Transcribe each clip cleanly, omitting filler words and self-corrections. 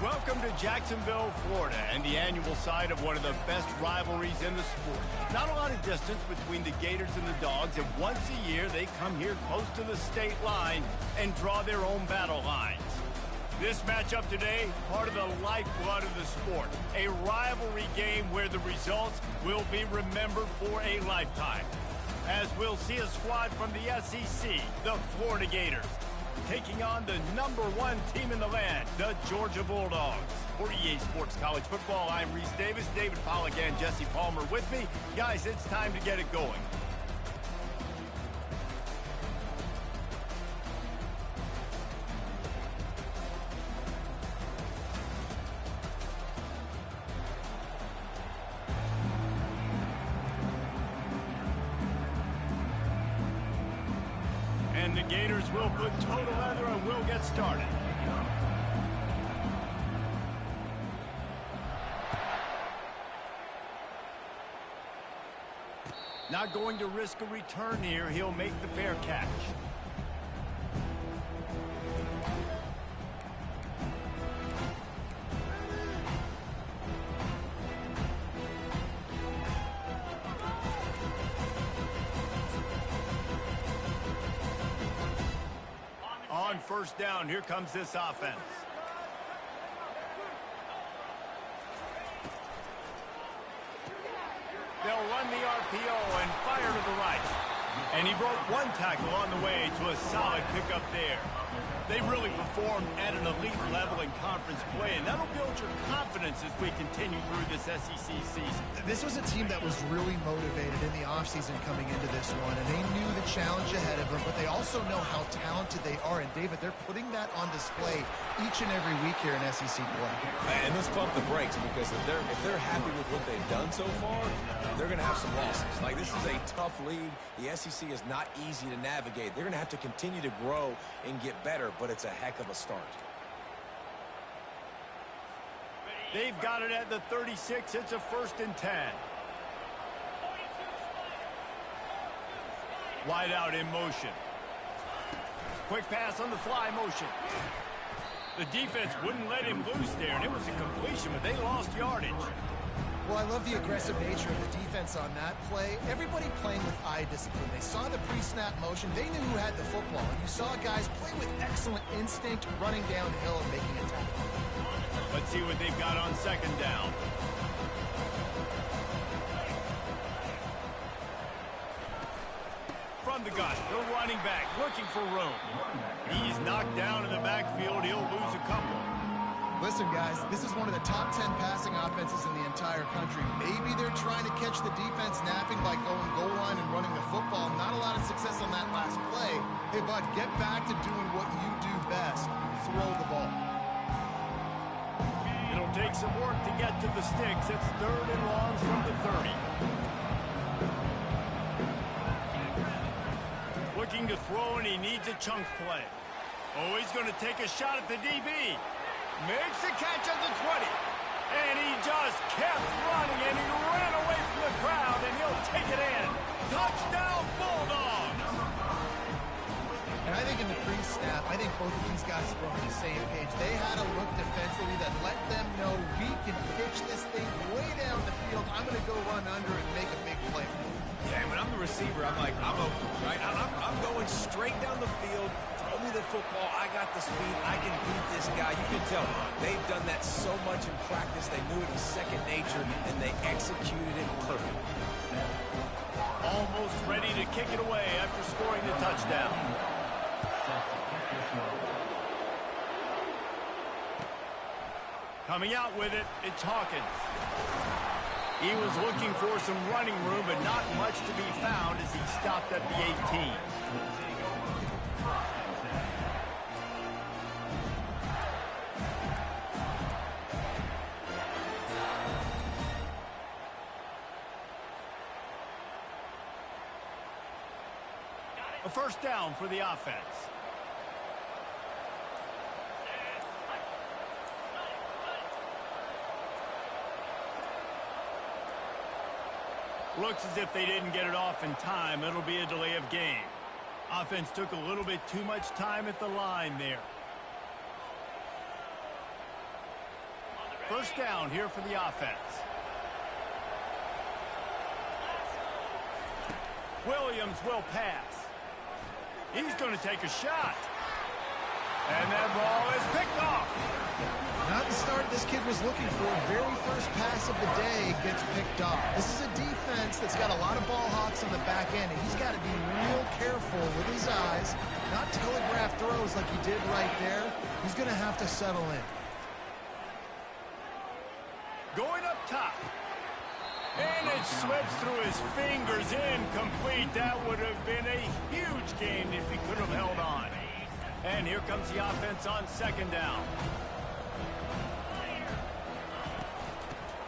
Welcome to Jacksonville, Florida, and the annual site of one of the best rivalries in the sport. Not a lot of distance between the Gators and the Dogs, and once a year they come here close to the state line and draw their own battle lines. This matchup today, part of the lifeblood of the sport. A rivalry game where the results will be remembered for a lifetime. As we'll see a squad from the SEC, the Florida Gators, taking on the #1 team in the land, the Georgia Bulldogs. For EA Sports College Football, I'm Reese Davis, David Pollack, and Jesse Palmer with me. Guys, it's time to get it going. And the Gators will put total leather and we'll get started. Not going to risk a return here. He'll make the fair catch. On first down, here comes this offense. They'll run the RPO and fire to the right. And he broke one tackle on the way to a solid pickup there. They really performed at an elite level in conference play, and that'll build your confidence as we continue through this SEC season. This was a team that was really motivated in the offseason coming into this one, and they knew the challenge ahead of them, but they also know how talented they are. And, David, they're putting that on display each and every week here in SEC play. And let's pump the brakes, because if they're happy with what they've done so far, they're going to have some losses. Like, this is a tough league. The SEC is not easy to navigate. They're going to have to continue to grow and get better, but it's a heck of a start. They've got it at the 36. It's a 1st and 10. Wide out in motion. Quick pass on the fly motion. The defense wouldn't let him loose there, and it was a completion, but they lost yardage. Well, I love the aggressive nature of the defense on that play. Everybody playing with eye discipline. They saw the pre-snap motion. They knew who had the football. And you saw guys play with excellent instinct, running downhill and making a tackle. Let's see what they've got on 2nd down. From the gun, the running back looking for room. He's knocked down in the backfield. He'll lose a couple. Listen, guys, this is one of the top 10 passing offenses in the entire country. Maybe they're trying to catch the defense napping by going goal line and running the football. Not a lot of success on that last play. Hey, bud, get back to doing what you do best. Throw the ball. It'll take some work to get to the sticks. It's 3rd and long from the 30. Looking to throw, and he needs a chunk play. Oh, he's going to take a shot at the DB. Makes the catch at the 20. And he just kept running, and he ran away from the crowd, and he'll take it in. Touchdown, Bulldogs! And I think in the pre-snap, I think both of these guys were on the same page. They had a look defensively that let them know we can pitch this thing way down the field. I'm going to go run under and make a big play. Yeah, when I'm the receiver, I'm like, I'm open, right? I'm going straight down the field. Throw me the football. I got the speed. I can beat this guy. You can tell they've done that so much in practice. They knew it was second nature, and they executed it perfectly. Almost ready to kick it away after scoring the touchdown. Coming out with it, it's Hawkins. He was looking for some running room, but not much to be found as he stopped at the 18. A 1st down for the offense. Looks as if they didn't get it off in time. It'll be a delay of game. Offense took a little bit too much time at the line there. first down here for the offense. Williams will pass. He's going to take a shot. And that ball is picked off. Not the start this kid was looking for. Very first pass of the day gets picked off. This is a defense that's got a lot of ball hawks on the back end, and he's got to be real careful with his eyes, not telegraph throws like he did right there. He's going to have to settle in. Going up top. And it slips through his fingers, incomplete. That would have been a huge gain if he could have held on. And here comes the offense on second down.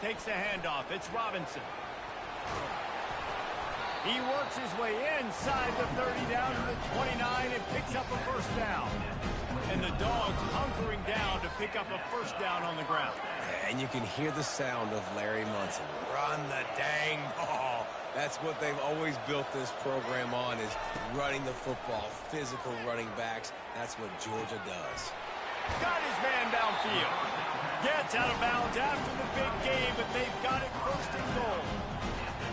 Takes the handoff. It's Robinson. He works his way inside the 30 down to the 29 and picks up a first down. And the Dogs hunkering down to pick up a first down on the ground. And you can hear the sound of Larry Munson. Run the dang ball. That's what they've always built this program on, is running the football, physical running backs. That's what Georgia does. Got his man downfield. Gets out of bounds after the big game, but they've got it first and goal.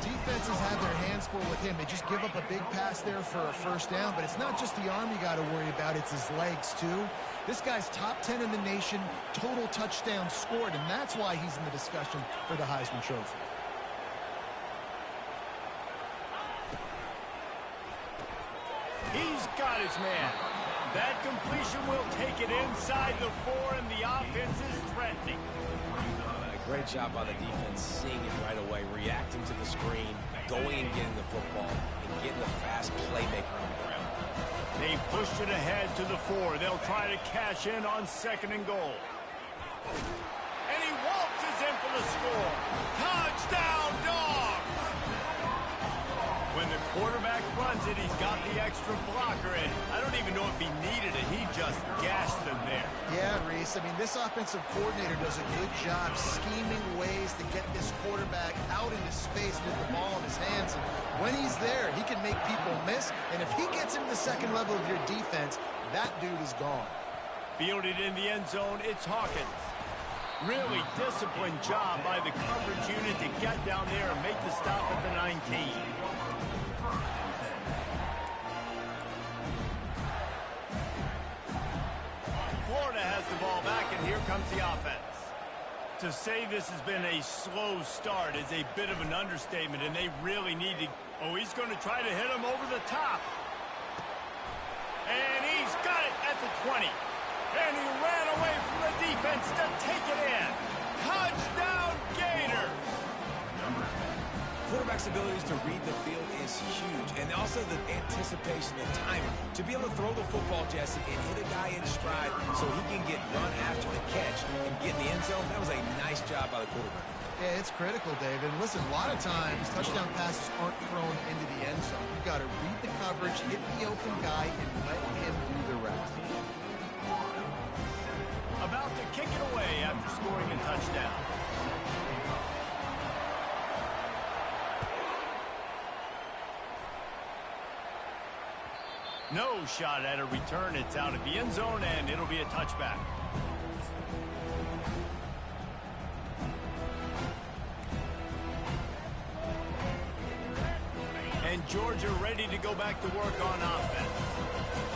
Defenses have their hands full with him. They just give up a big pass there for a first down, but it's not just the arm you got to worry about, it's his legs too. This guy's top 10 in the nation, total touchdowns scored, and that's why he's in the discussion for the Heisman Trophy. He's got his man. That completion will take it inside the 4, and the offense is threatening. Great job by the defense, seeing it right away, reacting to the screen, going and getting the football, and getting the fast playmaker on the ground. They pushed it ahead to the 4. They'll try to cash in on second and goal. And he waltzes in for the score. Touchdown, Dogs! When the quarterback runs it, he's got the extra blocker, and I don't even know if he needed it. He just gashed them there. Yeah, Reese. I mean, this offensive coordinator does a good job scheming ways to get this quarterback out into space with the ball in his hands. And when he's there, he can make people miss. And if he gets into the second level of your defense, that dude is gone. Fielded in the end zone, it's Hawkins. Really disciplined job by the coverage unit to get down there and make the stop at the 19. Florida has the ball back, and here comes the offense. To say this has been a slow start is a bit of an understatement, and they really need to... Oh, he's going to try to hit him over the top. And he's got it at the 20. And he ran away from the defense to take it in. Touchdown, Gator! Quarterback's abilities to read the field is huge, and also the anticipation, the timing. To be able to throw the football, Jesse, and hit a guy in stride so he can get run after the catch and get in the end zone, that was a nice job by the quarterback. Yeah, it's critical, David. Listen, a lot of times touchdown passes aren't thrown into the end zone. You've got to read the coverage, hit the open guy, and let him do the rest. About to kick it away after scoring a touchdown. No shot at a return. It's out of the end zone, and it'll be a touchback. And Georgia ready to go back to work on offense.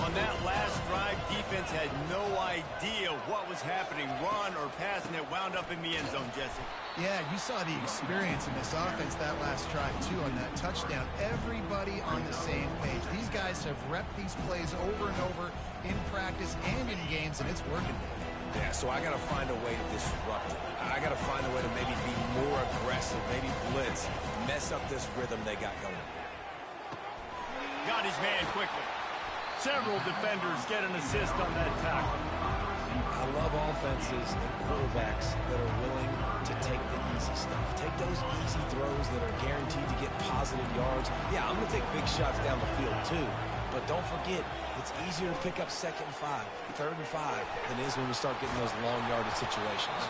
On that last drive, defense had no idea what was happening, run or pass, and it wound up in the end zone, Jesse. Yeah, you saw the experience in this offense that last drive, too, on that touchdown. Everybody on the same page. These guys have repped these plays over and over in practice and in games, and it's working. Yeah, so I got to find a way to disrupt it. I got to find a way to maybe be more aggressive, maybe blitz, mess up this rhythm they got going. Got his man quickly. Several defenders get an assist on that tackle. I love offenses and quarterbacks that are willing to take the easy stuff. Take those easy throws that are guaranteed to get positive yards. Yeah, I'm going to take big shots down the field too. But don't forget, it's easier to pick up 2nd and 5, 3rd and 5 than it is when we start getting those long yardage situations.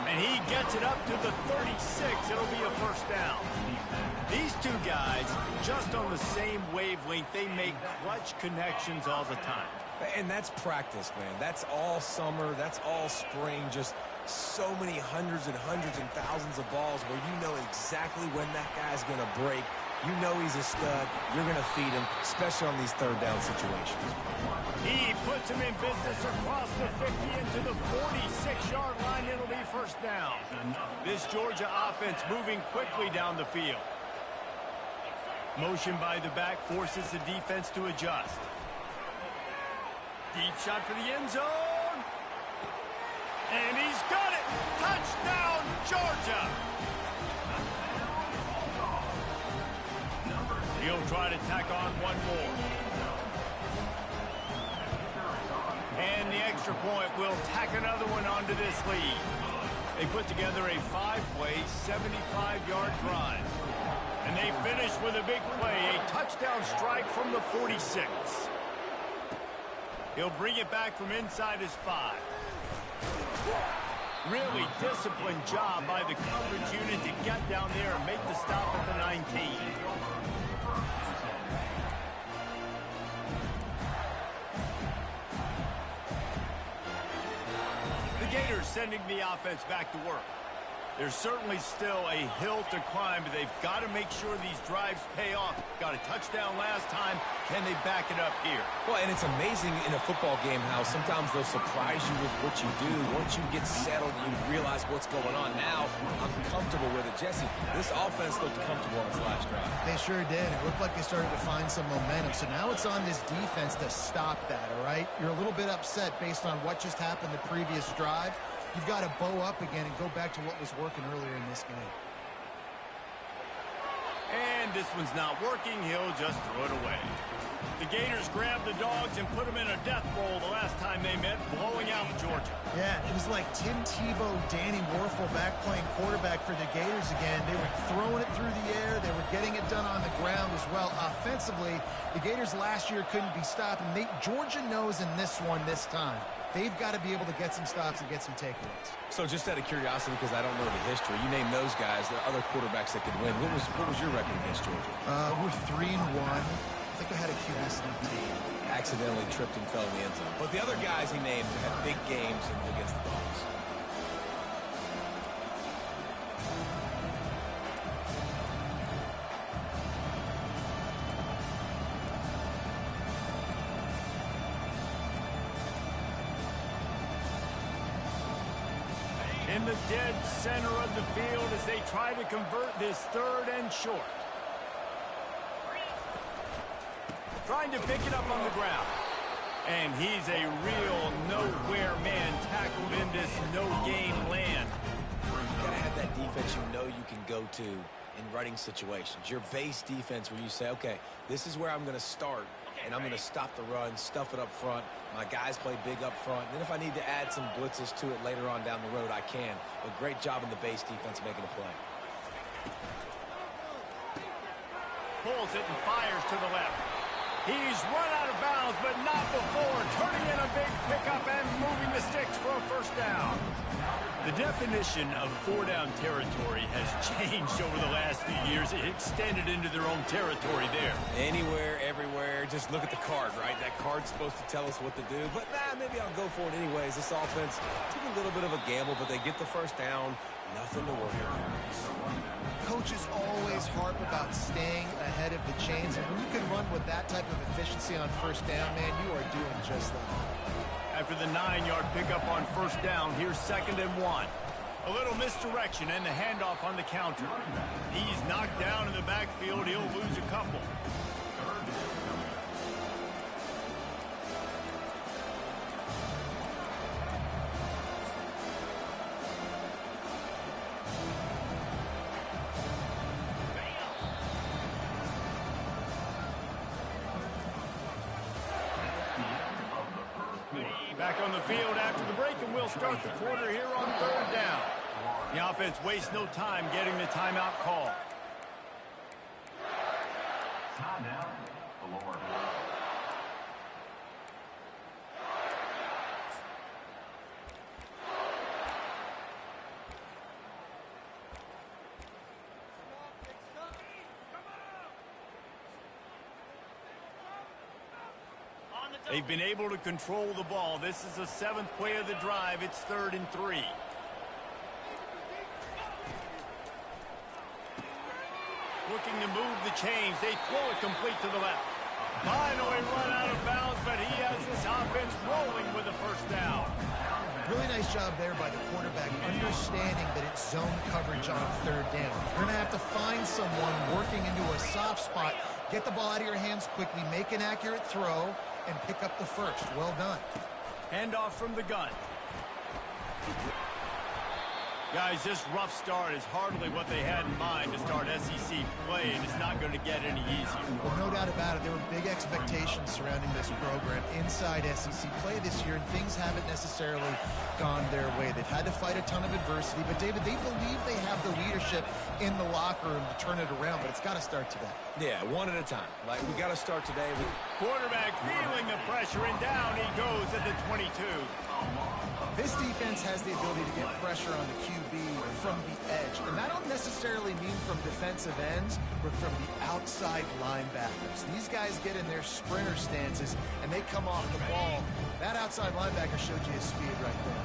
And he gets it up to the 36. It'll be a first down. These two guys, just on the same wavelength, they make clutch connections all the time. And that's practice, man. That's all summer. That's all spring. Just so many hundreds and thousands of balls where you know exactly when that guy's going to break. You know he's a stud. You're going to feed him, especially on these third down situations. He puts him in business across the 50 into the 46-yard line. It'll be first down. This Georgia offense moving quickly down the field. Motion by the back forces the defense to adjust. Deep shot for the end zone. And he's got it. Touchdown, Georgia. He'll try to tack on one more. And the extra point will tack another one onto this lead. They put together a 5-play, 75-yard drive. And they finish with a big play, a touchdown strike from the 46. He'll bring it back from inside his 5. Really disciplined job by the coverage unit to get down there and make the stop at the 19. The Gators sending the offense back to work. There's certainly still a hill to climb, but they've got to make sure these drives pay off. Got a touchdown last time. Can they back it up here? Well, and it's amazing in a football game how sometimes they'll surprise you with what you do. Once you get settled, you realize what's going on. Now, I'm comfortable with it. Jesse, this offense looked comfortable on its last drive. They sure did. It looked like they started to find some momentum. So now it's on this defense to stop that, all right? You're a little bit upset based on what just happened the previous drive. You've got to bow up again and go back to what was working earlier in this game. And this one's not working. He'll just throw it away. The Gators grabbed the Dogs and put them in a death roll the last time they met, blowing out Georgia. Yeah, it was like Tim Tebow, Danny Werfel back playing quarterback for the Gators again. They were throwing it through the air. They were getting it done on the ground as well. Offensively, the Gators last year couldn't be stopped. And Georgia knows in this one this time. They've got to be able to get some stops and get some takeaways. So just out of curiosity, because I don't know the history, you name those guys, the other quarterbacks that could win. What was your record against Georgia? We're 3-1. I think I had a QB sneak team. Accidentally tripped and fell in the end zone. But the other guys he named had big games against the Dogs. In the dead center of the field as they try to convert this 3rd and short. Trying to pick it up on the ground. And he's a real nowhere man tackled in this no-game land. You gotta have that defense you know you can go to in running situations. Your base defense where you say, okay, this is where I'm going to start, and I'm going to stop the run, stuff it up front. My guys play big up front. And then if I need to add some blitzes to it later on down the road, I can. But great job in the base defense making a play. Pulls it and fires to the left. He's run out of bounds, but not before. Turning in a big pickup and moving the sticks for a first down. The definition of 4-down territory has changed over the last few years. It extended into their own territory there. Anywhere, everywhere. Just look at the card, right? That card's supposed to tell us what to do. But, maybe I'll go for it anyways. This offense took a little bit of a gamble, but they get the first down. Nothing to worry about. Coaches always harp about staying ahead of the chains, and when you can run with that type of efficiency on first down, man, you are doing just that. After the 9-yard pickup on first down, here's 2nd and 1. A little misdirection and the handoff on the counter. He's knocked down in the backfield. He'll lose a couple. Back on the field after the break, and we'll start the quarter here on 3rd down. The offense wastes no time getting the timeout call. Timeout, Florida. They've been able to control the ball. This is the 7th play of the drive. It's 3rd and 3. looking to move the chains. They throw it complete to the left. Finally run out of bounds, but he has this offense rolling with a first down. Really nice job there by the quarterback, understanding that it's zone coverage on third down. You're going to have to find someone working into a soft spot, get the ball out of your hands quickly, make an accurate throw, and pick up the first. Well done. Handoff from the gun. Guys, this rough start is hardly what they had in mind to start SEC play, and it's not going to get any easier. Well, no doubt about it. There were big expectations surrounding this program inside SEC play this year, and things haven't necessarily gone their way. They've had to fight a ton of adversity, but, David, they believe they have the leadership in the locker room to turn it around, but it's got to start today. Yeah, one at a time. Like, we got to start today. Quarterback feeling the pressure, and down he goes at the 22. This defense has the ability to get pressure on the QB from the edge, and that don't necessarily mean from defensive ends, but from the outside linebackers. These guys get in their sprinter stances, and they come off the ball. That outside linebacker showed you his speed right there.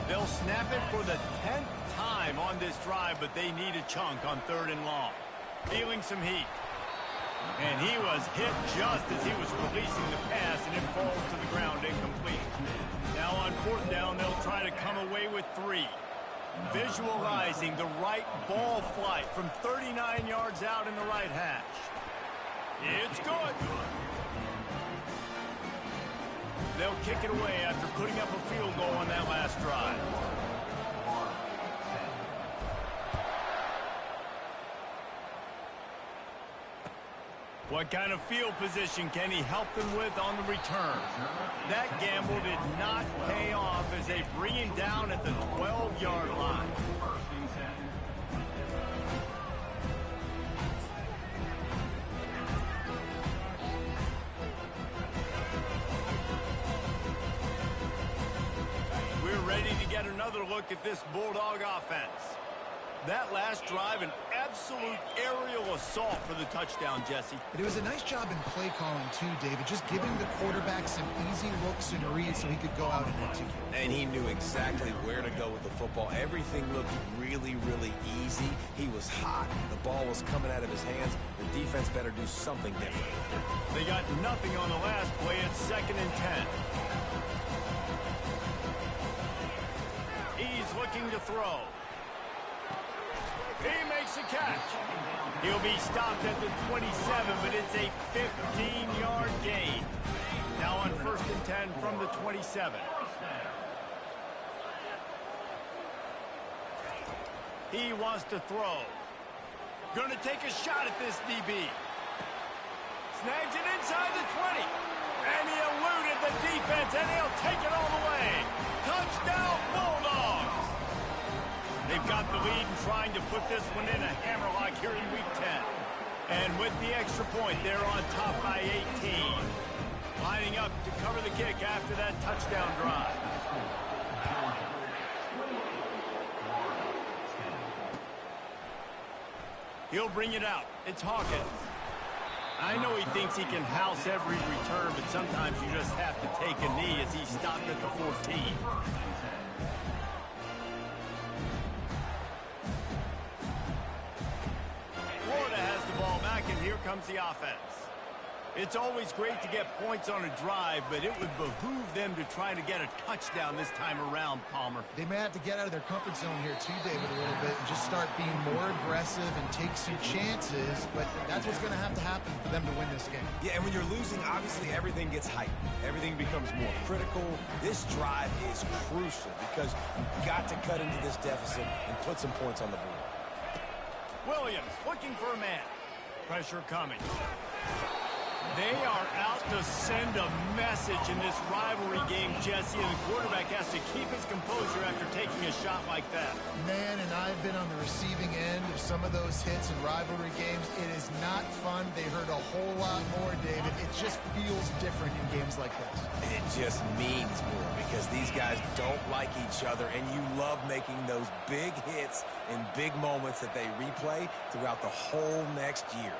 They'll snap it for the 10th time on this drive, but they need a chunk on 3rd and long. Feeling some heat. And he was hit just as he was releasing the pass, and it falls to the ground incomplete. Now on 4th down, they'll try to come away with 3. Visualizing the right ball flight from 39 yards out in the right hash. It's good. They'll kick it away after putting up a field goal on that last drive. What kind of field position can he help them with on the return? That gamble did not pay off as they bring him down at the 12-yard line. We're ready to get another look at this Bulldog offense. That last drive, an absolute aerial assault for the touchdown, Jesse. But it was a nice job in play calling, too, David, just giving the quarterback some easy looks and reads so he could go out and execute. And he knew exactly where to go with the football. Everything looked really, really easy. He was hot. The ball was coming out of his hands. The defense better do something different. They got nothing on the last play. It's 2nd and 10. He's looking to throw. He makes a catch. He'll be stopped at the 27, but it's a 15-yard gain. Now on 1st and 10 from the 27. He wants to throw. Gonna take a shot at this DB. Snags it inside the 20. And he eluded the defense, and he'll take it all the way. Touchdown, Bulldogs! They've got the lead and trying to put this one in a hammerlock here in Week 10. And with the extra point, they're on top by 18. Lining up to cover the kick after that touchdown drive. He'll bring it out. It's Hawkins. I know he thinks he can house every return, but sometimes you just have to take a knee as he's stopped at the 14. Florida has the ball back, and here comes the offense. It's always great to get points on a drive, but it would behoove them to try to get a touchdown this time around, Palmer. They may have to get out of their comfort zone here too, David, a little bit and just start being more aggressive and take some chances, but that's what's going to have to happen for them to win this game. Yeah, and when you're losing, obviously everything gets heightened. Everything becomes more critical. This drive is crucial because you've got to cut into this deficit and put some points on the board. Williams looking for a man. Pressure coming. They are out to send a message in this rivalry game, Jesse, and the quarterback has to keep his composure after taking a shot like that. Man, and I've been on the receiving end of some of those hits in rivalry games. It is not fun. They hurt a whole lot more, David. It just feels different in games like this. It just means more because these guys don't like each other, and you love making those big hits in big moments that they replay throughout the whole next year.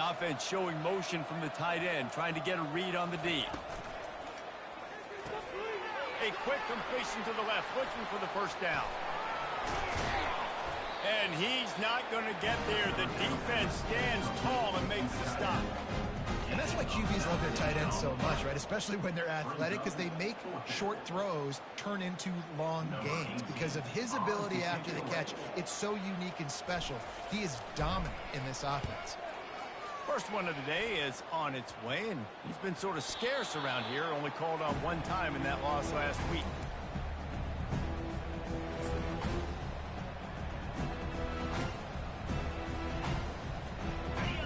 offense showing motion from the tight end, trying to get a read on the D. A quick completion to the left, looking for the first down. And he's not going to get there. The defense stands tall and makes the stop. And that's why QBs love their tight ends so much, right? Especially when they're athletic, because they make short throws turn into long gains. Because of his ability after the catch, it's so unique and special. He is dominant in this offense. First one of the day is on its way, and he's been sort of scarce around here, only called on one time in that loss last week.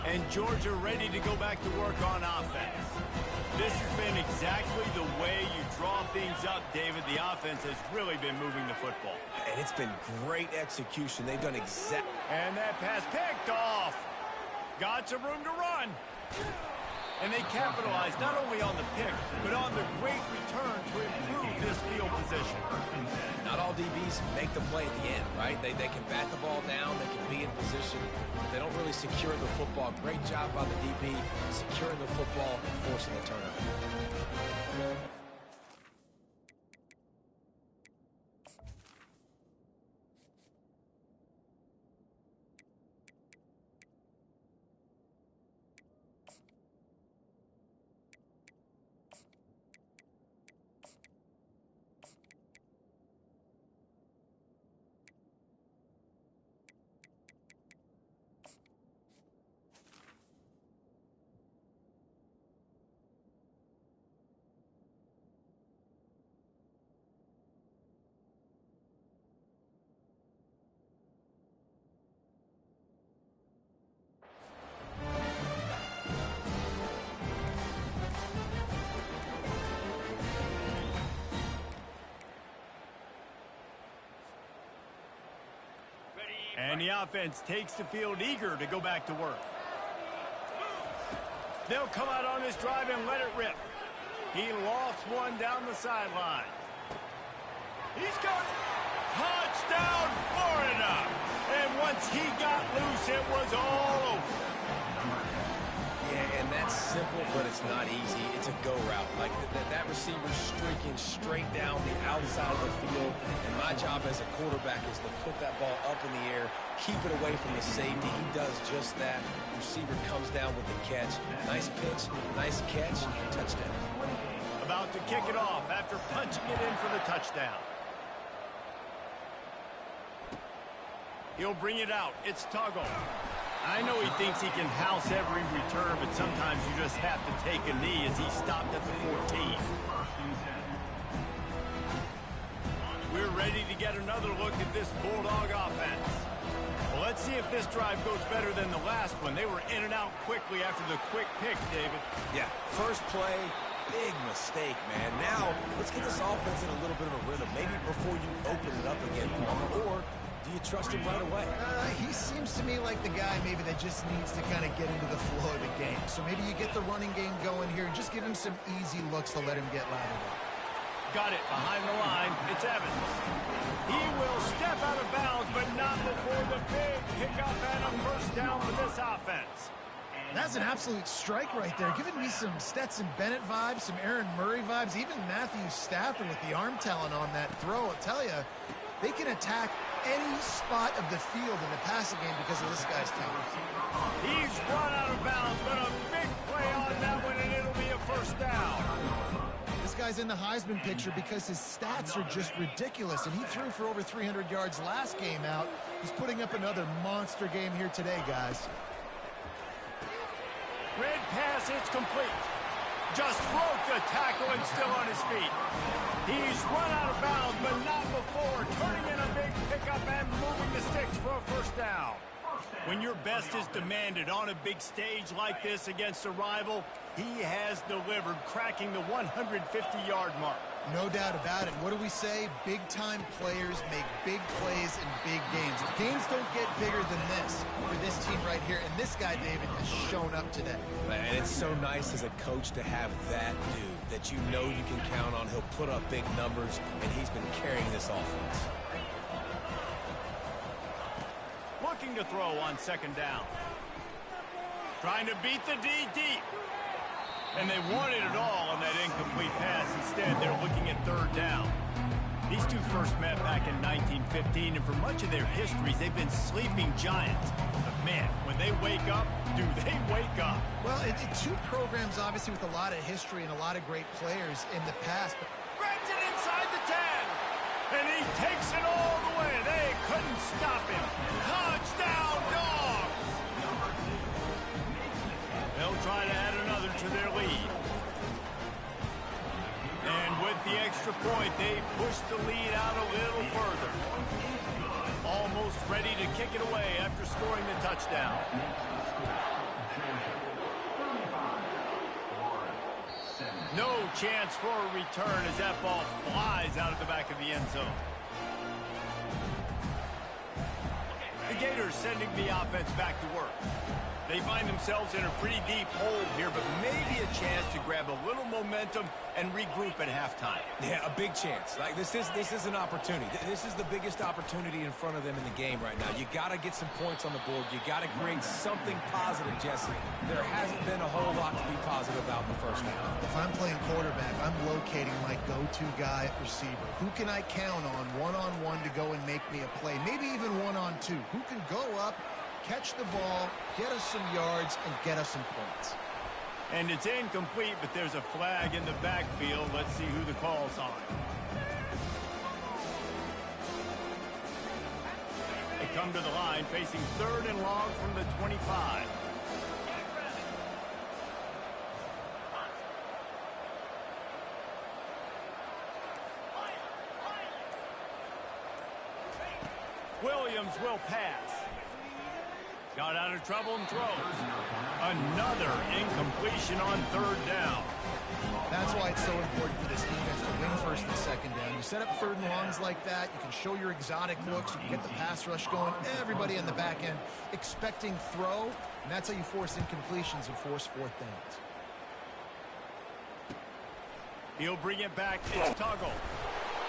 And Georgia ready to go back to work on offense. This has been exactly the way you draw things up, David. The offense has really been moving the football. And it's been great execution. They've done exactly. And that pass picked off. Got some room to run. And they capitalized not only on the pick, but on the great return to improve this field position. Not all DBs make the play at the end, right? They can bat the ball down, they can be in position, but they don't really secure the football. Great job by the DB securing the football and forcing the turnover. And the offense takes the field eager to go back to work. They'll come out on this drive and let it rip. He lost one down the sideline. He's got it. Touchdown, Florida. And once he got loose, it was all over. Yeah, and that's simple, but it's not easy. It's a go route. Like that receiver's streaking straight down the outside of the field, and my job as a quarterback is to put that ball up in the air, keep it away from the safety. He does just that. The receiver comes down with the catch. Nice pitch, nice catch, touchdown. About to kick it off after punching it in for the touchdown. He'll bring it out. It's Tuggle. I know he thinks he can house every return, but sometimes you just have to take a knee as he stopped at the 14. We're ready to get another look at this Bulldog offense. Well, let's see if this drive goes better than the last one. They were in and out quickly after the quick pick, David. Yeah, first play, big mistake, man. Now, let's get this offense in a little bit of a rhythm. Maybe before you open it up again, Palmer, or do you trust him right away? He seems to me like the guy maybe that just needs to kind of get into the flow of the game. So maybe you get the running game going here and just give him some easy looks to let him get lathered up. Got it behind the line. It's Evans. He will step out of bounds, but not before the big pickup and a first down for this offense. That's an absolute strike right there. Giving me some Stetson Bennett vibes, some Aaron Murray vibes, even Matthew Stafford with the arm talent on that throw. I'll tell you, they can attack any spot of the field in the passing game because of this guy's talent. He's run out of bounds, but a big play on that one, and it'll be a first down. This guy's in the Heisman picture because his stats are just ridiculous, and he threw for over 300 yards last game out. He's putting up another monster game here today, guys. Red pass, it's complete. Just broke the tackle and still on his feet. He's run out of bounds, but not before turning in a big pickup and moving the sticks for a first down. When your best is demanded on a big stage like this against a rival, he has delivered, cracking the 150-yard mark. No doubt about it. What do we say? Big-time players make big plays in big games. Games don't get bigger than this for this team right here, and this guy, David, has shown up today. And it's so nice as a coach to have that dude that you know you can count on. He'll put up big numbers, and he's been carrying this offense. Looking to throw on second down. Trying to beat the D deep. And they wanted it all on that incomplete pass. Instead, they're looking at third down. These two first met back in 1915, and for much of their histories, they've been sleeping giants. But man, when they wake up, do they wake up? Well, it's two programs, obviously, with a lot of history and a lot of great players in the past. Grabs it inside the 10, and he takes it all the way. They couldn't stop him. Touchdown, Dogs! They'll try to add another to their lead. And with the extra point, they push the lead out a little further. Almost ready to kick it away after scoring the touchdown. No chance for a return as that ball flies out of the back of the end zone. The Gators sending the offense back to work. They find themselves in a pretty deep hole here, but maybe a chance to grab a little momentum and regroup at halftime. Yeah, a big chance. Like this is an opportunity. This is the biggest opportunity in front of them in the game right now. You got to get some points on the board. You got to create something positive, Jesse. There hasn't been a whole lot to be positive about in the first half. If I'm playing quarterback, I'm locating my go-to guy at receiver. Who can I count on one-on-one to go and make me a play? Maybe even one-on-two. Who can go up, catch the ball, get us some yards, and get us some points. And it's incomplete, but there's a flag in the backfield. Let's see who the call's on. They come to the line facing third and long from the 25. Williams will pass. Got out of trouble and throws. Another incompletion on third down. That's why it's so important for this defense to win first and second down. You set up third and longs like that, you can show your exotic looks, you can get the pass rush going, everybody in the back end expecting throw, and that's how you force incompletions and force fourth downs. He'll bring it back. It's Tuggle.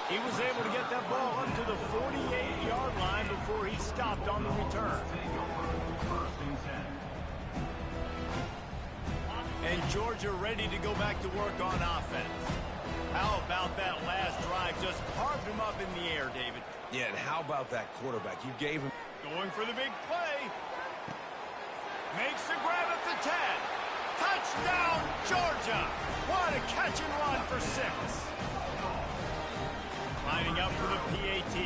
He was able to get that ball up to the 48-yard line before he stopped on the return. And Georgia ready to go back to work on offense. How about that last drive? Just carved him up in the air, David. Yeah, and how about that quarterback? You gave him... Going for the big play. Makes the grab at the 10. Touchdown, Georgia! What a catch and run for 6. Lining up for the PAT.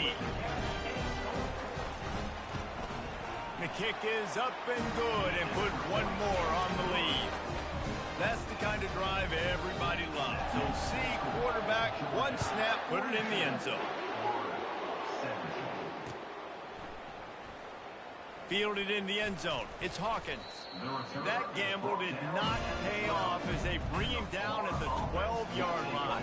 The kick is up and good and put one more on the lead. That's the kind of drive everybody loves. You'll see quarterback, one snap, put it in the end zone. Fielded in the end zone. It's Hawkins. That gamble did not pay off as they bring him down at the 12-yard line.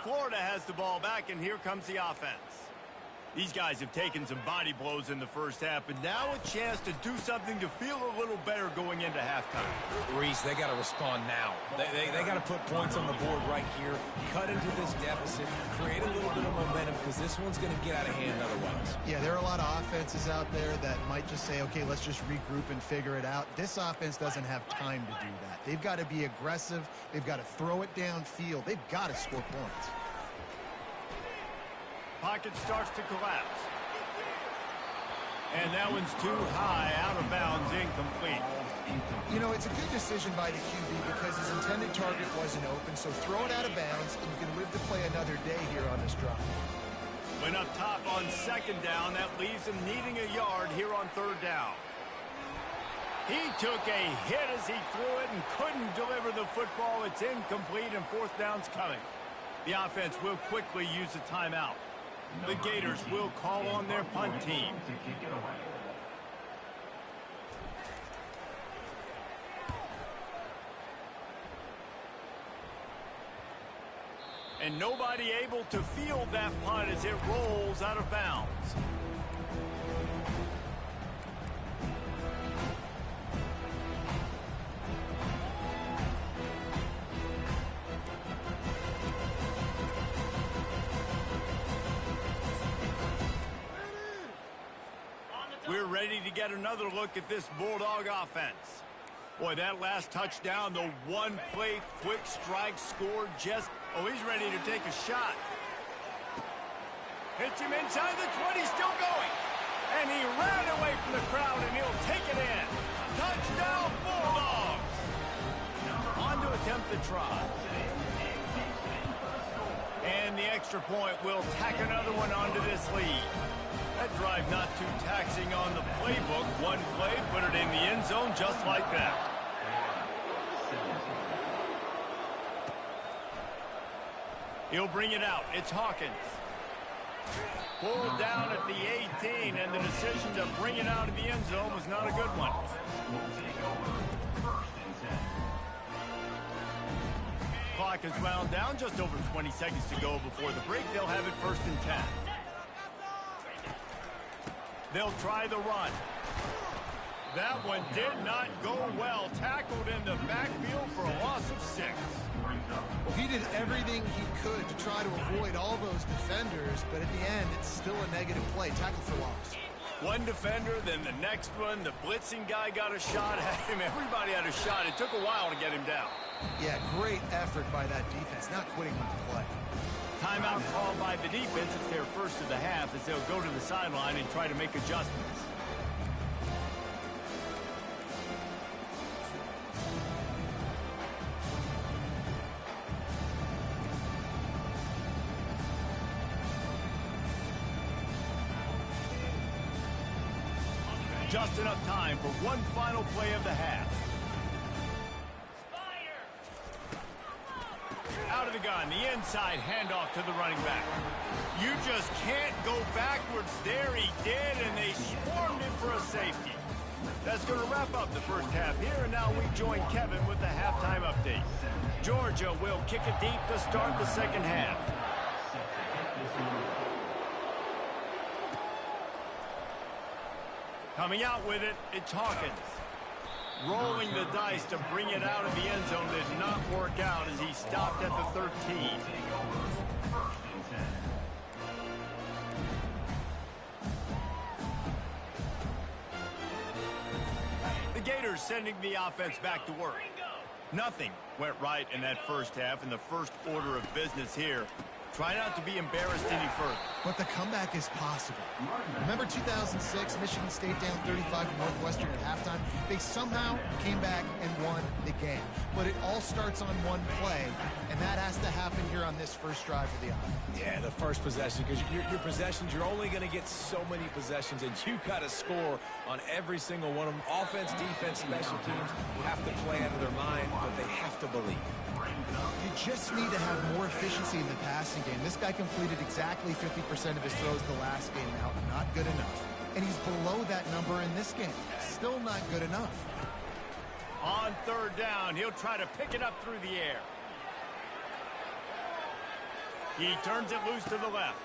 Florida has the ball back, and here comes the offense. These guys have taken some body blows in the first half, but now a chance to do something to feel a little better going into halftime. Reese, they got to respond now. They got to put points on the board right here, cut into this deficit, create a little bit of momentum, because this one's going to get out of hand otherwise. Yeah, there are a lot of offenses out there that might just say, okay, let's just regroup and figure it out. This offense doesn't have time to do that. They've got to be aggressive. They've got to throw it downfield. They've got to score points. Pocket starts to collapse. And that one's too high, out of bounds, incomplete. You know, it's a good decision by the QB because his intended target wasn't open, so throw it out of bounds, and you can live to play another day here on this drive. Went up top on second down. That leaves him needing a yard here on third down. He took a hit as he threw it and couldn't deliver the football. It's incomplete, and fourth down's coming. The offense will quickly use a timeout. The Gators will call on their punt team. And nobody able to field that punt as it rolls out of bounds. get another look at this Bulldog offense. Boy, that last touchdown, the one-play quick strike scored just... Oh, he's ready to take a shot. Hits him inside the 20, still going. And he ran away from the crowd, and he'll take it in. Touchdown, Bulldogs! On to attempt the try. And the extra point will tack another one onto this lead. That drive not too taxing on the playbook. One play, put it in the end zone just like that. He'll bring it out. It's Hawkins. Pulled down at the 18, and the decision to bring it out of the end zone was not a good one. Clock is wound down, just over 20 seconds to go before the break. They'll have it 1st and 10. They'll try the run. That one did not go well. Tackled in the backfield for a loss of 6. Well, he did everything he could to try to avoid all those defenders, but at the end, it's still a negative play. Tackle for loss. One defender, then the next one. The blitzing guy got a shot at him. Everybody had a shot. It took a while to get him down. Yeah, great effort by that defense, not quitting on the play. Timeout called by the defense. It's their first of the half as they'll go to the sideline and try to make adjustments. Just enough time for one final play of the half. Out of the gun, the inside handoff to the running back. You just can't go backwards there. He did, and they swarmed him for a safety. That's going to wrap up the first half here, and now we join Kevin with the halftime update. Georgia will kick it deep to start the second half. Coming out with it, it's Hawkins. Rolling the dice to bring it out of the end zone did not work out as he stopped at the 13. The Gators sending the offense back to work. Nothing went right in that first half, in the first order of business here. Try not to be embarrassed any further. But the comeback is possible. Remember 2006, Michigan State down 35 to Northwestern at halftime? They somehow came back and won the game. But it all starts on one play, and that has to happen here on this first drive of the offense. Yeah, the first possession, because your possessions, you're only going to get so many possessions, and you got to score on every single one of them. Offense, defense, special teams have to play out of their mind, but they have to believe. You just need to have more efficiency in the passing game. This guy completed exactly 50% of his throws the last game out. Not good enough. And he's below that number in this game. Still not good enough. On third down, he'll try to pick it up through the air. He turns it loose to the left.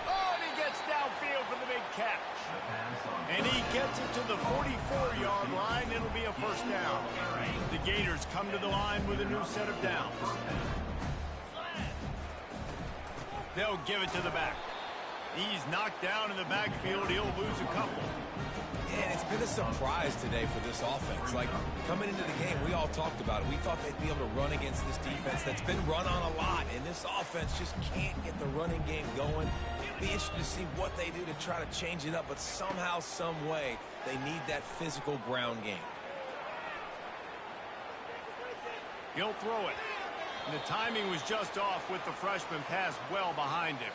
Oh, and he gets downfield for the big catch. And he gets it to the 44-yard line. It'll be a first down. The Gators come to the line with a new set of downs. They'll give it to the back. He's knocked down in the backfield. He'll lose a couple. And it's been a surprise today for this offense. Like, coming into the game, we all talked about it. We thought they'd be able to run against this defense that's been run on a lot. And this offense just can't get the running game going. Be interested to see what they do to try to change it up. But somehow, some way, they need that physical ground game. He'll throw it. And the timing was just off with the freshman pass well behind him.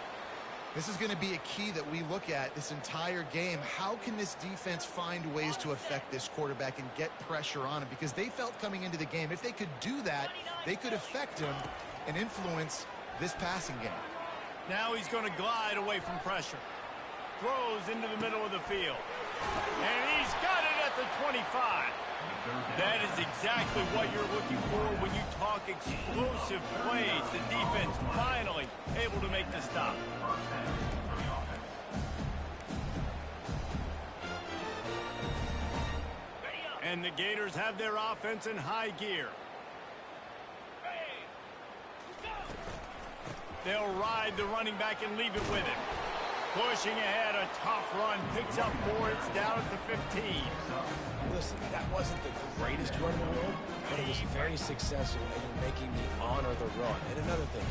This is going to be a key that we look at this entire game. How can this defense find ways to affect this quarterback and get pressure on him? Because they felt coming into the game, if they could do that, they could affect him and influence this passing game. Now he's going to glide away from pressure. Throws into the middle of the field. And he's got it at the 25. That is exactly what you're looking for when you talk explosive plays. The defense finally able to make the stop. And the Gators have their offense in high gear. They'll ride the running back and leave it with him. Pushing ahead, a tough run, picks up 4, it's down at the 15. Listen, that wasn't the greatest run in the world, but it was very successful, and you're making me honor the run. And another thing,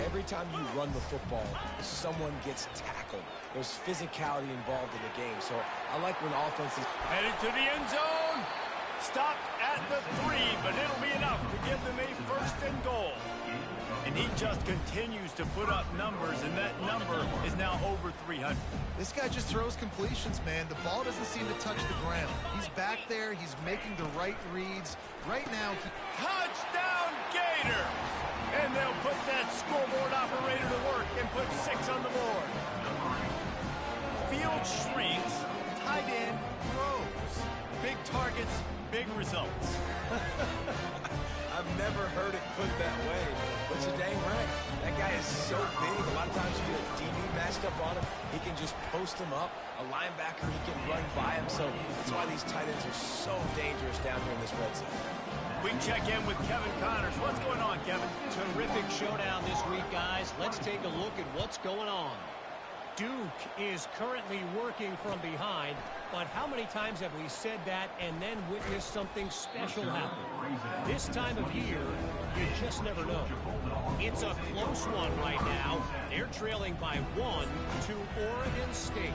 every time you run the football, someone gets tackled. There's physicality involved in the game, so I like when offenses... Headed to the end zone. Stopped at the 3, but it'll be enough to give them a 1st and goal. And he just continues to put up numbers, and that number is now over 300. This guy just throws completions, man. The ball doesn't seem to touch the ground. He's back there. He's making the right reads. Right now, Touchdown, Gator! And they'll put that scoreboard operator to work and put 6 on the board. Field shrinks, tight end grows. Big targets, big results. I've never heard it put that way, but you're dang right. That guy is so big. A lot of times you get a DB matched up on him. He can just post him up. A linebacker, he can run by him. So that's why these tight ends are so dangerous down here in this red zone. We check in with Kevin Connors. What's going on, Kevin? Terrific showdown this week, guys. Let's take a look at what's going on. Duke is currently working from behind, but how many times have we said that and then witnessed something special happen? This time of year, you just never know. It's a close one right now. They're trailing by 1 to Oregon State.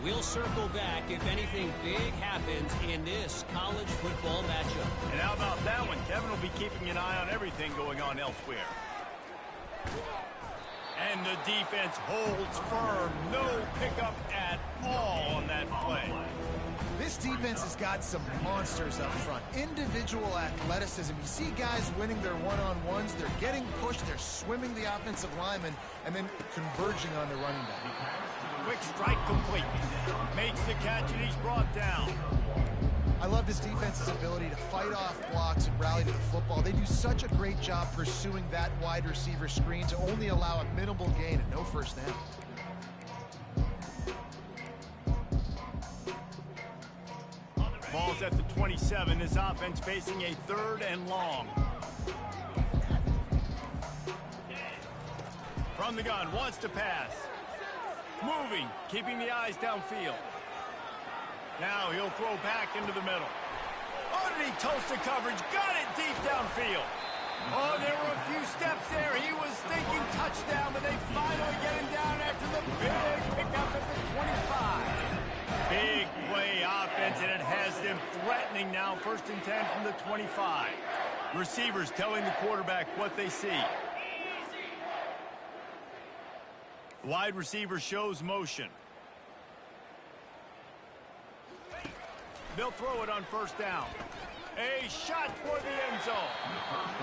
We'll circle back if anything big happens in this college football matchup. And how about that one? Kevin will be keeping an eye on everything going on elsewhere. And the defense holds firm. No pickup at all on that play. this defense has got some monsters up front. Individual athleticism. You see guys winning their one-on-ones. They're getting pushed. They're swimming the offensive lineman and then converging on the running back. Quick strike complete. Makes the catch and he's brought down. I love this defense's ability to fight off blocks and rally to the football. They do such a great job pursuing that wide receiver screen to only allow a minimal gain and no first down. Ball's at the 27. This offense facing a 3rd and long. From the gun, wants to pass. Moving, keeping the eyes downfield. Now he'll throw back into the middle. Oh, did he toast the coverage? Got it deep downfield. Oh, there were a few steps there. He was thinking touchdown, but they finally get him down after the big pickup at the 25. Big play offense, and it has them threatening now. 1st and 10 from the 25. Receivers telling the quarterback what they see. Wide receiver shows motion. They'll throw it on 1st down. A shot for the end zone.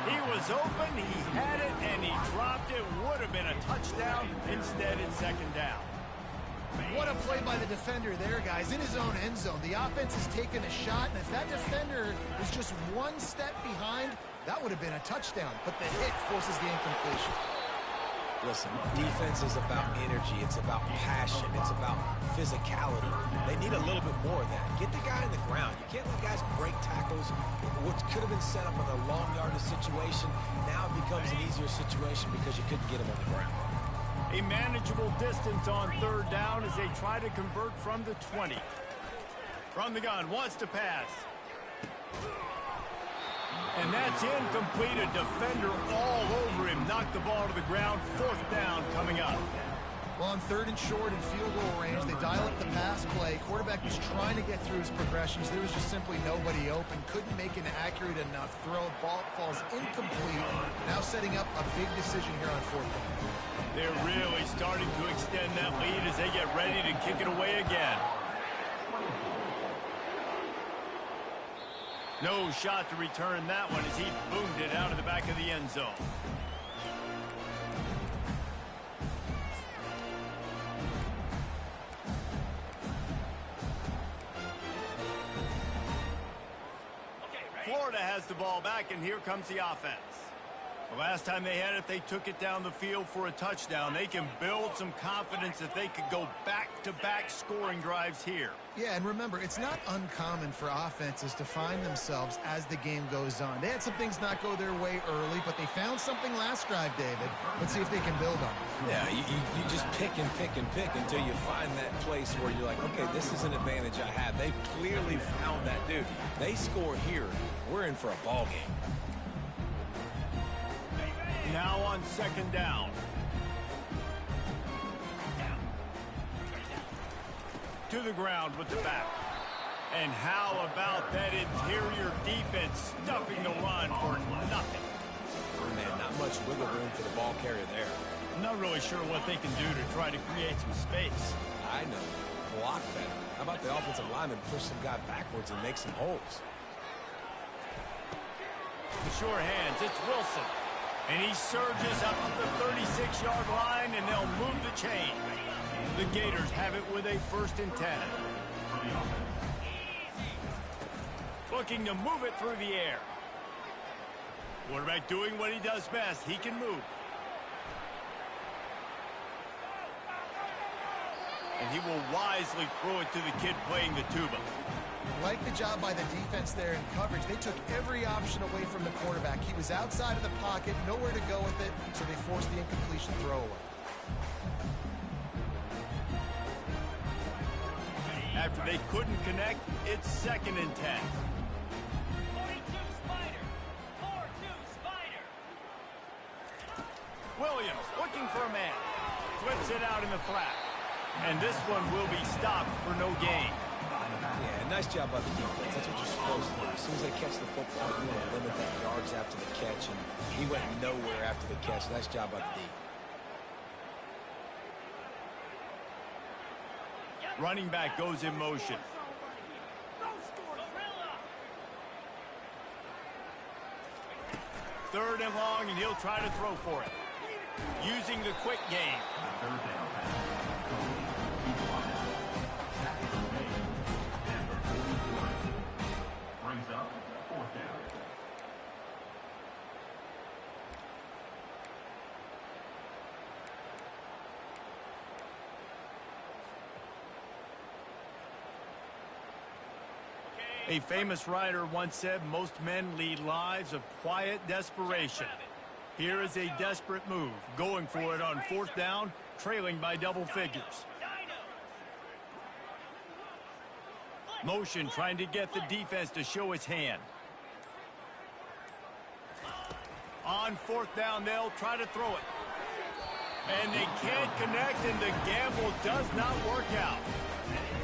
He was open, he had it, and he dropped it. Would have been a touchdown. Instead, it's 2nd down. What a play by the defender there, guys. In his own end zone. The offense has taken a shot, and if that defender was just 1 step behind, that would have been a touchdown. But the hit forces the incompletion. Listen, defense is about energy. It's about passion. It's about physicality. They need a little bit more of that. Get the guy in the ground. You can't let guys break tackles. What could have been set up in a long yardage situation, now it becomes an easier situation because you couldn't get him on the ground. A manageable distance on 3rd down as they try to convert from the 20. From the gun, wants to pass. And that's incomplete. A defender all over him. Knocked the ball to the ground. 4th down coming up. Well, on 3rd and short and field goal range, they dial up the pass play. Quarterback was trying to get through his progressions. There was just simply nobody open. Couldn't make an accurate enough throw. Ball falls incomplete. Now setting up a big decision here on 4th down. They're really starting to extend that lead as they get ready to kick it away again. No shot to return that one as he boomed it out of the back of the end zone. Florida has the ball back, and here comes the offense. Last time they had it, they took it down the field for a touchdown. They can build some confidence that they could go back-to-back scoring drives here. Yeah, and remember, it's not uncommon for offenses to find themselves as the game goes on. They had some things not go their way early, but they found something last drive, David. Let's see if they can build on it. Yeah, you just pick and pick and pick until you find that place where you're like, okay, this is an advantage I have. They clearly found that, dude. They score here. We're in for a ball game. Now on second down. To the ground with the back. And how about that interior defense stuffing the run for nothing? Man, not much wiggle room for the ball carrier there. I'm not really sure what they can do to try to create some space. I know. Block better. How about the offensive lineman push some guy backwards and make some holes? The sure hands, it's Wilson. And he surges up to the 36-yard line, and they'll move the chain. The Gators have it with a 1st and 10. Looking to move it through the air. Quarterback doing what he does best. He can move. And he will wisely throw it to the kid playing the tuba. Like the job by the defense there in coverage. They took every option away from the quarterback. He was outside of the pocket, nowhere to go with it, so they forced the incompletion throwaway. After they couldn't connect, it's 2nd and 10. 42 Spider. 4-2 Spider. Williams looking for a man. Flips it out in the flat. And this one will be stopped for no gain. Yeah, nice job by the defense. That's what you're supposed to do. As soon as they catch the football, you want to limit that yards after the catch, and he went nowhere after the catch. Nice job by the D. Running back goes in motion. Third and long, and he'll try to throw for it. Using the quick game. Brings up 4th down. A famous writer once said, most men lead lives of quiet desperation. Here is a desperate move, going for it on 4th down, trailing by double figures. Motion trying to get the defense to show its hand. On 4th down, they'll try to throw it. And they can't connect, and the gamble does not work out.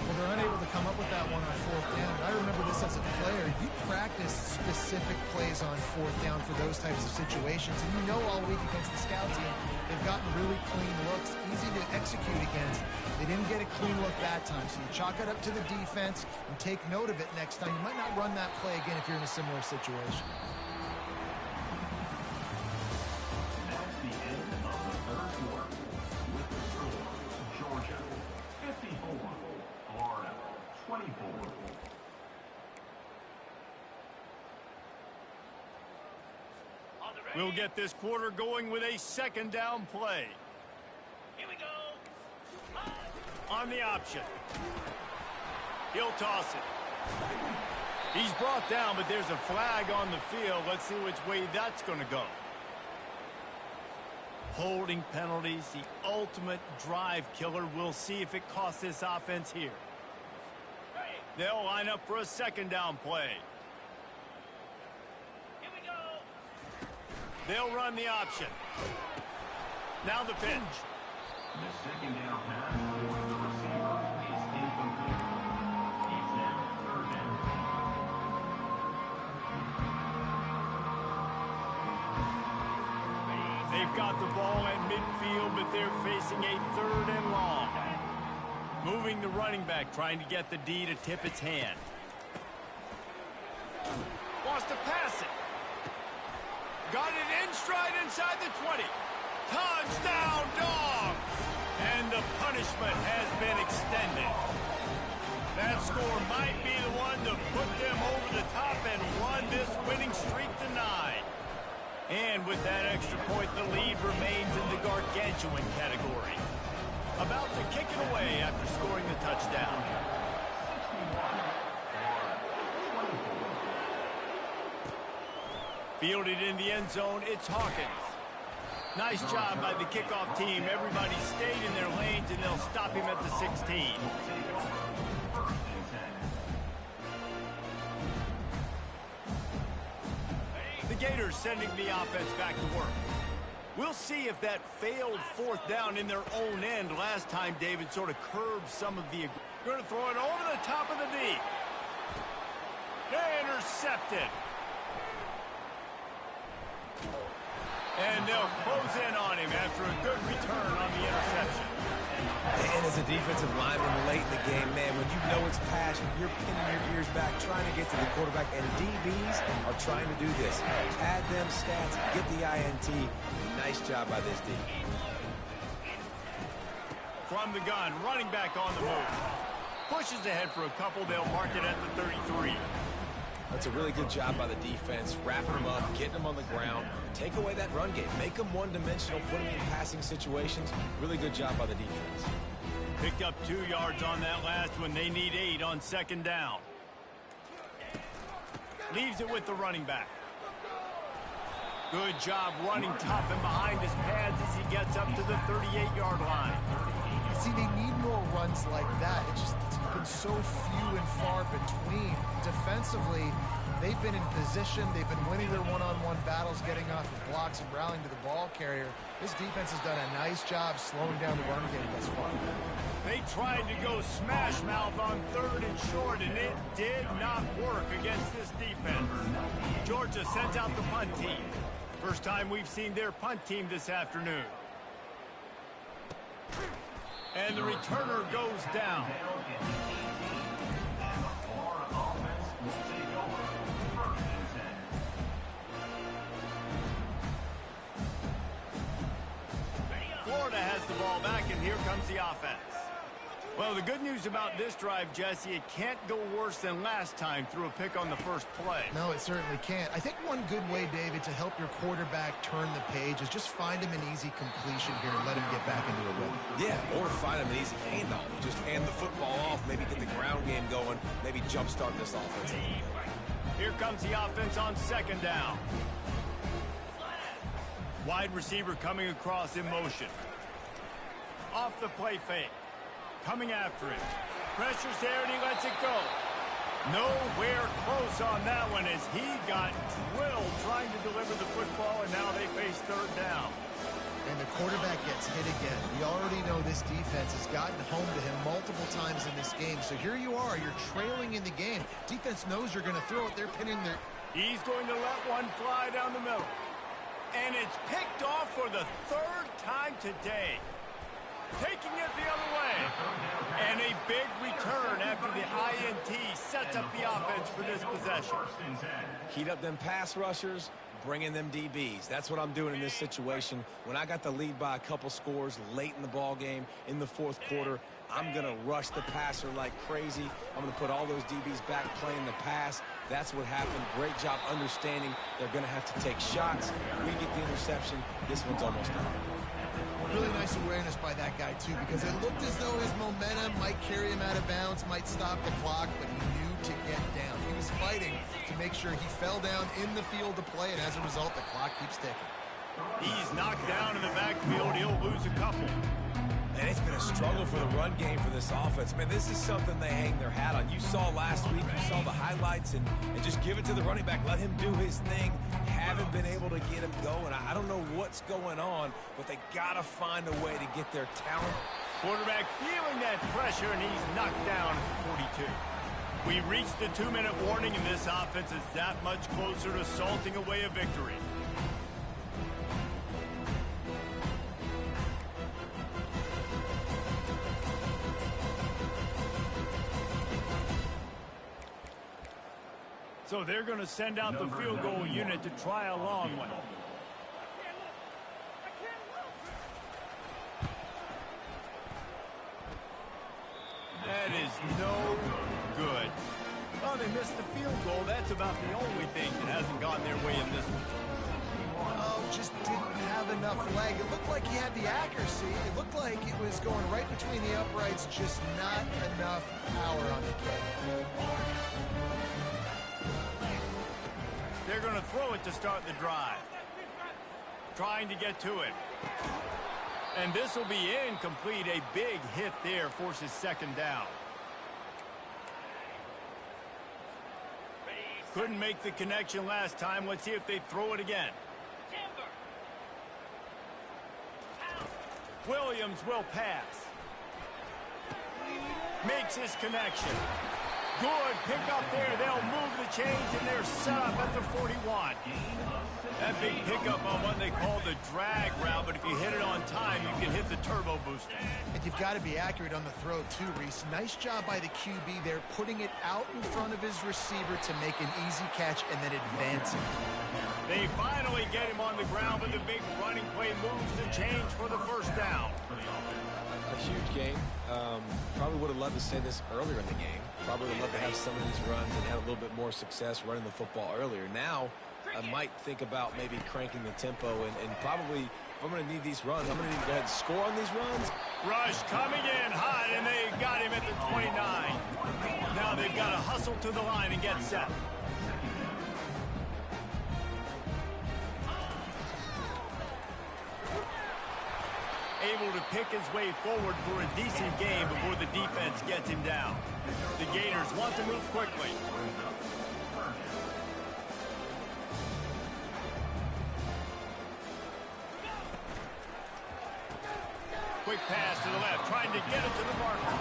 Well, they're unable to come up with that one on 4th down. I remember this as a player. You practice specific plays on 4th down for those types of situations. And you know all week against the scout team, they've gotten really clean looks, easy to execute against. They didn't get a clean look that time. So you chalk it up to the defense and take note of it next time. You might not run that play again if you're in a similar situation. That's the end of the 3rd quarter. With the score, Georgia 54, Florida 24. We'll get this quarter going with a 2nd down play. Here we go. On the option. He'll toss it. He's brought down, but there's a flag on the field. Let's see which way that's going to go. Holding penalties, the ultimate drive killer. We'll see if it costs this offense here. They'll line up for a 2nd down play. Here we go. They'll run the option. Now the pitch. The 2nd down pass for the receiver is incomplete. He's now 3rd down. They've got the ball at midfield, but they're facing a 3rd and long. Moving the running back, trying to get the D to tip its hand. Wants to pass it. Got it in stride inside the 20. Touchdown, Dogs! And the punishment has been extended. That score might be the one to put them over the top and run this winning streak to 9. And with that extra point, the lead remains in the gargantuan category. About to kick it away after scoring the touchdown. Fielded in the end zone, it's Hawkins. Nice job by the kickoff team. Everybody stayed in their lanes, and they'll stop him at the 16. The Gators sending the offense back to work. We'll see if that failed fourth down in their own end last time David sort of curbed some of the... Going to throw it over the top of the D. Intercepted. And they'll close in on him after a good return on the interception. And as a defensive lineman late in the game, man, when you know it's passion, you're pinning your ears back, trying to get to the quarterback, and DBs are trying to do this. Pad them stats, get the INT. Nice job by this D. From the gun, running back on the move. Pushes ahead for a couple. They'll mark it at the 33. That's a really good job by the defense, wrapping them up, getting them on the ground. Take away that run game. Make them one-dimensional, put them in passing situations. Really good job by the defense. Picked up 2 yards on that last one. They need 8 on second down. Leaves it with the running back. Good job running tough and behind his pads as he gets up to the 38-yard line. See, they need more runs like that. It's been so few and far between. Defensively, they've been in position. They've been winning their one-on-one battles, getting off of blocks and rallying to the ball carrier. This defense has done a nice job slowing down the run game thus far. They tried to go smash mouth on 3rd and short, and it did not work against this defense. Georgia sends out the punt team. First time we've seen their punt team this afternoon. And the returner goes down. Florida has the ball back, and here comes the offense. Well, the good news about this drive, Jesse, it can't go worse than last time through a pick on the first play. No, it certainly can't. I think one good way, David, to help your quarterback turn the page is just find him an easy completion here and let him get back into a rhythm. Yeah, or find him an easy handoff. Just hand the football off, maybe get the ground game going, maybe jumpstart this offense. Here comes the offense on second down. Wide receiver coming across in motion. Off the play fake. Coming after it. Pressure's there, and he lets it go. Nowhere close on that one as he got drilled trying to deliver the football, and now they face third down. And the quarterback gets hit again. We already know this defense has gotten home to him multiple times in this game. So here you are. You're trailing in the game. Defense knows you're going to throw it. They're pinning their... He's going to let one fly down the middle. And it's picked off for the 3rd time today. Taking it the other way. And a big return after the INT sets up the offense for this possession. Heat up them pass rushers, bring in them DBs. That's what I'm doing in this situation. When I got the lead by a couple scores late in the ball game, in the 4th quarter, I'm going to rush the passer like crazy. I'm going to put all those DBs back playing the pass. That's what happened. Great job understanding they're going to have to take shots. We get the interception. This one's almost done. Really nice awareness by that guy, too, because it looked as though his momentum might carry him out of bounds, might stop the clock, but he knew to get down. He was fighting to make sure he fell down in the field to play, and as a result, the clock keeps ticking. He's knocked down in the backfield. He'll lose a couple. And it's been a struggle for the run game for this offense. Man, this is something they hang their hat on. You saw last week, you saw the highlights, and just give it to the running back. Let him do his thing. Haven't been able to get him going. I don't know what's going on, but they got to find a way to get their talent. Quarterback feeling that pressure, and he's knocked down at 42. We reached the 2-minute warning, and this offense is that much closer to salting away a victory. So they're going to send out the field goal unit to try a long one. That is no good. Well, they missed the field goal. That's about the only thing that hasn't gone their way in this one. Oh, just didn't have enough leg. It looked like he had the accuracy. It looked like it was going right between the uprights, just not enough power on the kick. They're going to throw it to start the drive. Trying to get to it. And this will be incomplete. A big hit there forces second down. Couldn't make the connection last time. Let's see if they throw it again. Timber. Williams will pass. Makes his connection. Good pick up there. They'll move the chains, and they're set up at the 41. That big pickup on what they call the drag route, but if you hit it on time, you can hit the turbo booster. And you've got to be accurate on the throw, too, Reese. Nice job by the QB there, putting it out in front of his receiver to make an easy catch and then advancing. They finally get him on the ground, but the big running play moves the chains for the first down. A huge game. Probably would have loved to say this earlier in the game. Probably would love to have some of these runs and have a little bit more success running the football earlier. Now, I might think about maybe cranking the tempo and probably, if I'm going to need these runs, I'm going to need to go ahead and score on these runs. Rush coming in hot, and they got him at the 29. Now they've got to hustle to the line and get set. Able to pick his way forward for a decent game before the defense gets him down. The Gators want to move quickly. Quick pass to the left, trying to get it to the marker.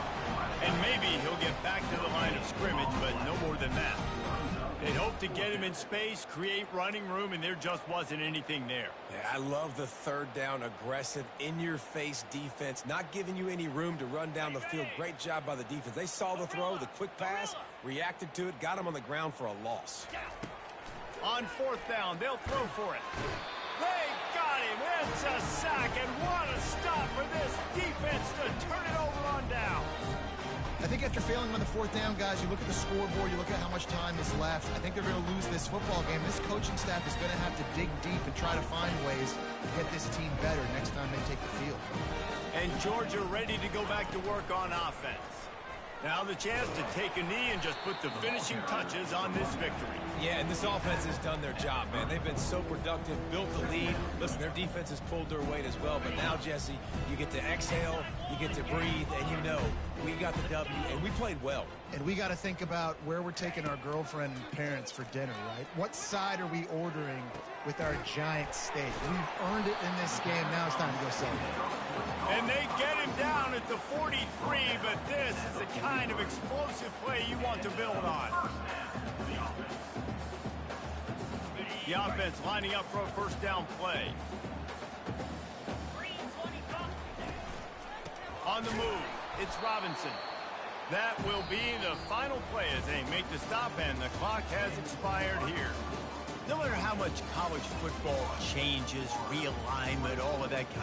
And maybe he'll get back to the line of scrimmage, but no more than that. They'd hope to get him in space, create running room, and there just wasn't anything there. Yeah, I love the third down, aggressive, in-your-face defense, not giving you any room to run down the field. Great job by the defense. They saw the throw, the quick pass, reacted to it, got him on the ground for a loss. On fourth down, they'll throw for it. They got him. It's a sack, and what a stop for this defense to turn it over on down. I think after failing on the fourth down, guys, you look at the scoreboard, you look at how much time is left. I think they're going to lose this football game. This coaching staff is going to have to dig deep and try to find ways to get this team better next time they take the field. And Georgia ready to go back to work on offense. Now the chance to take a knee and just put the finishing touches on this victory. Yeah, and this offense has done their job, man. They've been so productive, built the lead. Listen, their defense has pulled their weight as well. But now, Jesse, you get to exhale, you get to breathe, and you know we got the W, and we played well. And we got to think about where we're taking our girlfriend and parents for dinner, right? What side are we ordering with our giant steak? We've earned it in this game. Now it's time to go celebrate. And they get him down at the 43, but this is the kind of explosive play you want to build on. The offense lining up for a first down play. On the move, it's Robinson. That will be the final play as they make the stop, and the clock has expired here. No matter how much college football changes, realignment, all of that kind of